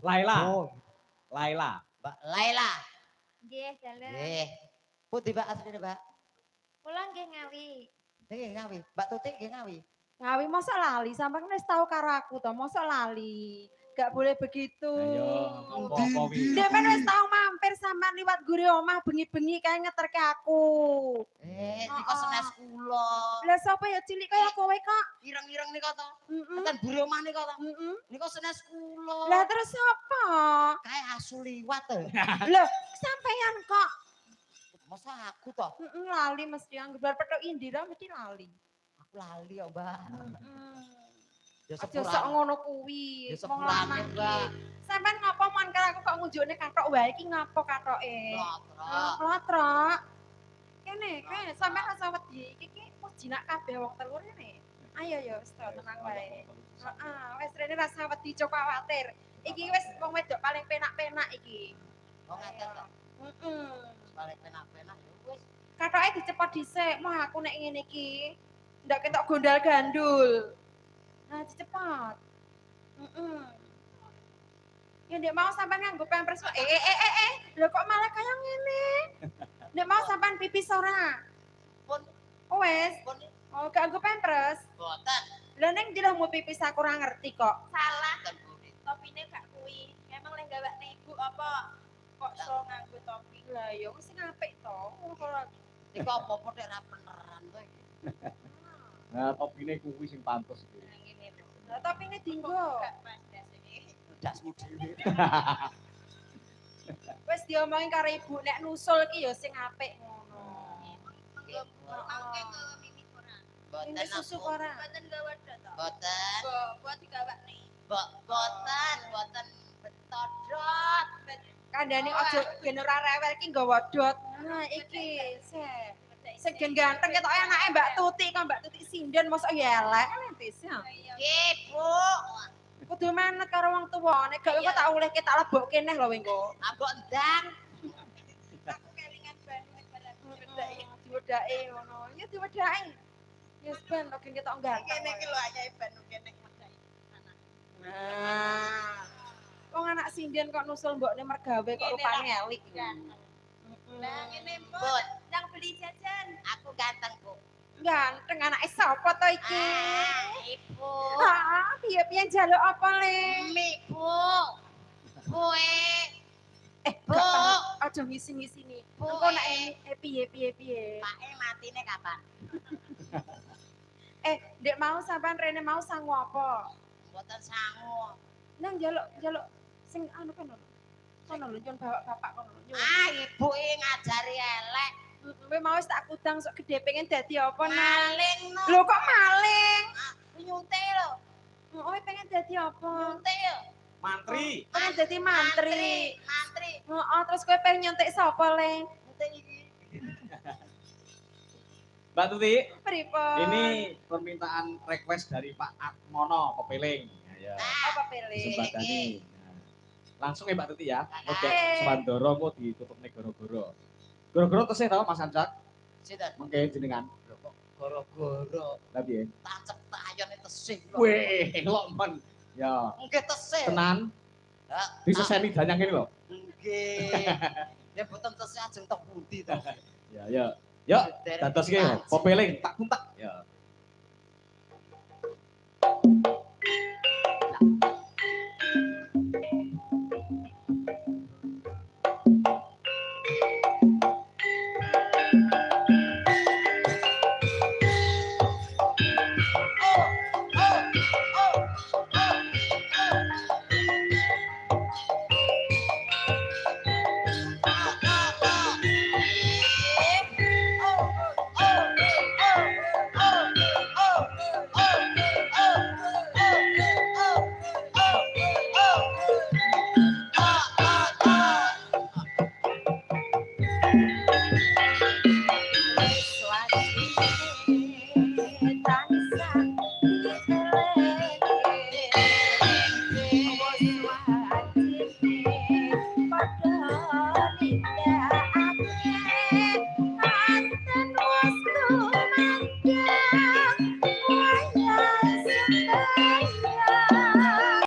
Laila. Oh, Laila. Mbak Laila. Nggih, dalu. Nggih. Pundi Mbak asline, Mbak? Kula nggih ngawi. Nggih ngawi. Mbak Tutik nggih ngawi. Ngawi mosok lali, sampean wis tau karo aku to, mosok lali. Gak boleh begitu. Ayo, apa-apa wi. Sampean wis tau mampir sampean liwat guri omah bengi-bengi kae ngeterke aku. Nika senes kula. Lah sapa ya cilik kaya kowe kok? Ireng-ireng nika to. Heeh. Tekan buri omah nika to. Heeh. Nika senes kula. Lah terus sapa? Kae asu liwat to. Lah sampean kok Masa aku to? lali mesti anggar petok Indira mesti lali. Aku lali ya, Mbak. Ya Aja sepurane. sok ngono kuwi. Ya Wong sepurane, lanang Mbak. iki. Sampean ngapa mon karo aku kok ngunjukne kathok wae iki ngapa kathoke? Lotrok. Lotrok. Kene, sampean rasa wedi. Iki wis jinak kabeh wong telur kene. Ayo ya wis tenang wae. Heeh, wis rene rasa wedi cok kuwatir. Iki wis wong wedok paling penak-penak iki. Oh ngaten to. Heeh. Balik penak-penak ya wis. Kathoke dicepot dhisik, mah aku nek ngene iki ndak ketok gondal gandul. Nah, dicepot. Heeh. Ya ndek mau sampean nganggo pampers kok. Lho kok malah kaya ngene? Ndek mau sampean pipis ora? Pun Oh wes. pun Oh, gak nganggo pampers. boten. Lah ning ndi mau pipis aku ora ngerti kok. Salah, Boten Bu. topine gak kuwi. Emang lek gawakne ibu apa? Kok so nganggo topi? Lah ya wis apik to. Kalau Nika apa-apa nek ra beneran to iki. Nah, topine kuwi sing pantes iki. Nah, ngene lho. lah tapi ini dinggo. Gak pas dasane. Dasmu dhewe. Wis diomongin karo ibu nek nusul ki ya sing apik ngono. Mangke ke mimi ora. Boten Ini susu aku. ora. Mboten gawe to. Boten. Buat digawakne. Boten betodot. Kandhane aja ben ora rewel ki nggawa dot. Nah iki sing gen ganteng ketok anake Mbak Tuti kok Mbak Tuti sinden mosok ya elek entis ya. Nggih, Bu. Kudu manut karo wong tuwane, gak engko tak olehke tak lebokke neh lho engko. Ambok ndang. Aku kelingan banu nek barang Wedake diwedake ngono. Ya diwedake. Ya ben kok ketok ganteng. Kene iki lho ajaib banu kene medai. Nah. Wong anak sinden kok nusul mbokne mergawe kok rupane elik. Lah ngene Pun. pun yang beli jajan. Aku ganteng, Bu. Ganteng anake sapa to iki? Ibu. Ah, piye-piye njaluk apa le? Mi, Bu. Kowe. Bu. Gak paham. Aja ngisi-ngisini. Bu, Engko nek piye. Pake matine kapan? Ndek mau sampean rene mau sangu apa? Mboten sangu. Nang njaluk sing anu kan lho. Kono lho nyun bapak kono lho. Nyun. Ah, ibu iki ngajari elek. Kowe mau wis tak kudang sok gedhe pengen dadi apa nang? Maling no. Lho kok maling? Nyuntik lho. Kowe pengen dadi apa? Nyuntik lho. Mantri. Pengen dadi mantri. Mantri. Heeh, terus kowe pengen nyuntik sapa le? Nyuntik iki. Mbak Tuti, Pripun? ini permintaan request dari Pak Atmono Kepeling. Ya, apa pilih? Sembadani. Nah, langsung ya Mbak Tuti ya. Oke, Oke. Swandoro kok ditutup nih goro-goro. Goro-goro tesih tau Mas Anjak? Sinten? Mengke jenengan. Lho kok goro-goro Tapi ya. tancep tayon tesih. Weh, lok men. Ya, Nggih tesih. tenan. Lah, Diseseni danyang ini loh. nggih. Ya boten tesih ajeng tok pundi to. Ya, ya. Yuk, dados ki Kepeling tak kuntak. Ya.